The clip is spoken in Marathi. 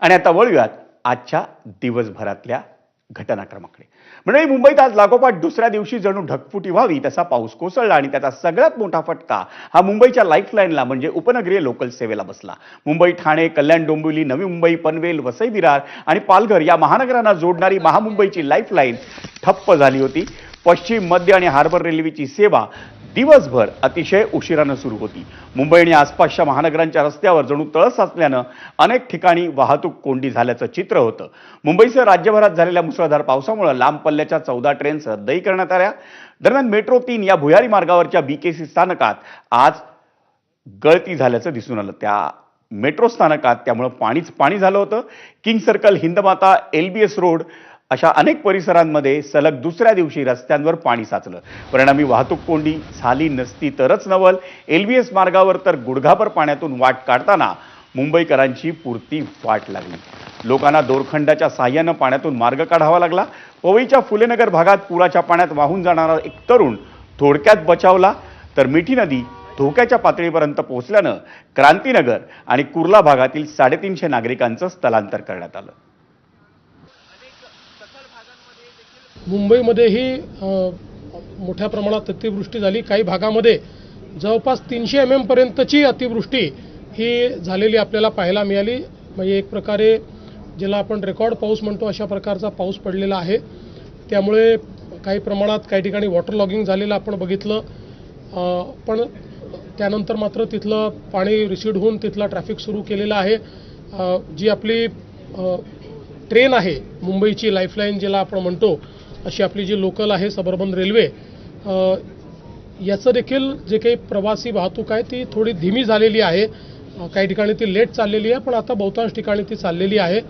आणि आता वळूयात आजच्या दिवसभरातल्या घटनाक्रमाकडे। म्हणजे मुंबईत आज लागोपाठ दुसऱ्या दिवशी जणू ढगफुटी व्हावी तसा पाऊस कोसळला आणि त्याचा सगळ्यात मोठा फटका हा मुंबईच्या लाईफलाईनला म्हणजे उपनगरीय लोकल सेवेला बसला। मुंबई, ठाणे, कल्याण, डोंबिवली, नवी मुंबई, पनवेल, वसई विरार आणि पालघर या महानगरांना जोडणारी महामुंबईची लाईफलाईन ठप्प झाली होती। पश्चिम, मध्य आणि हार्बर रेल्वेची सेवा दिवसभर अतिशय उशिराने सुरू होती। मुंबई आणि आसपासच्या महानगरांच्या रस्त्यावर जणू तळस असल्याने अनेक ठिकाणी वाहतूक कोंडी झाल्याचं चित्र होतं। मुंबईसह राज्यभरात झालेल्या मुसळधार पावसामुळे लांब पल्ल्याच्या 14 ट्रेन्स रद्दही करण्यात आल्या। दरम्यान मेट्रो 3 या भुयारी मार्गावरच्या बीकेसी स्थानकात आज गळती झाल्याचं दिसून आलं। त्या मेट्रो स्थानकात त्यामुळे पाणी झालं होतं। King circle, Hindmata, LBS road अशा अनेक परिसरांमध्ये सलग दुसऱ्या दिवशी रस्त्यांवर पाणी साचलं। परिणामी वाहतूक कोंडी झाली नसती तरच नवल। एलबीएस मार्गावर तर गुडघाभर पाण्यातून वाट काढताना मुंबईकरांची पुरती वाट लागली। लोकांना दोरखंडाच्या साहाय्याने पाण्यातून मार्ग काढावा लागला। पवईच्या फुलेनगर भागात पुराच्या पाण्यात वाहून जाणारा एक तरुण थोडक्यात बचावला, तर मिठी नदी धोक्याच्या पातळीपर्यंत पोहोचल्यानं क्रांतीनगर आणि कुर्ला भागातील 350 नागरिकांचं स्थलांतर करण्यात आलं। मुंबईमध्येही मोठ्या प्रमाणात अतिवृष्टी झाली। काही भागामध्ये जवळपास 300 mm पर्यंतची अतिवृष्टी ही झालेली आपल्याला पाहायला मिळाली। म्हणजे एक प्रकारे ज्याला आपण रेकॉर्ड पाऊस म्हणतो अशा प्रकारचा पाऊस पडलेला आहे। त्यामुळे काही प्रमाणात काही ठिकाणी वॉटर लॉगिंग झालेलं आपण बघितलं, पण त्यानंतर मात्र तिथलं पाणी रिसीड होऊन तिथला ट्रॅफिक सुरू केलेला आहे। जी आपली ट्रेन आहे मुंबईची लाईफलाईन ज्याला आपण म्हणतो अशी आपली जी लोकल आहे सबअर्बन रेल्वे, याचं देखील जे काही प्रवासी वाहतूक आहे ती थोडी धीमी झालेली आहे। काही ठिकाणी ती लेट चाललेली आहे, पण आता बहुतांश ठिकाणी ती चाललेली आहे।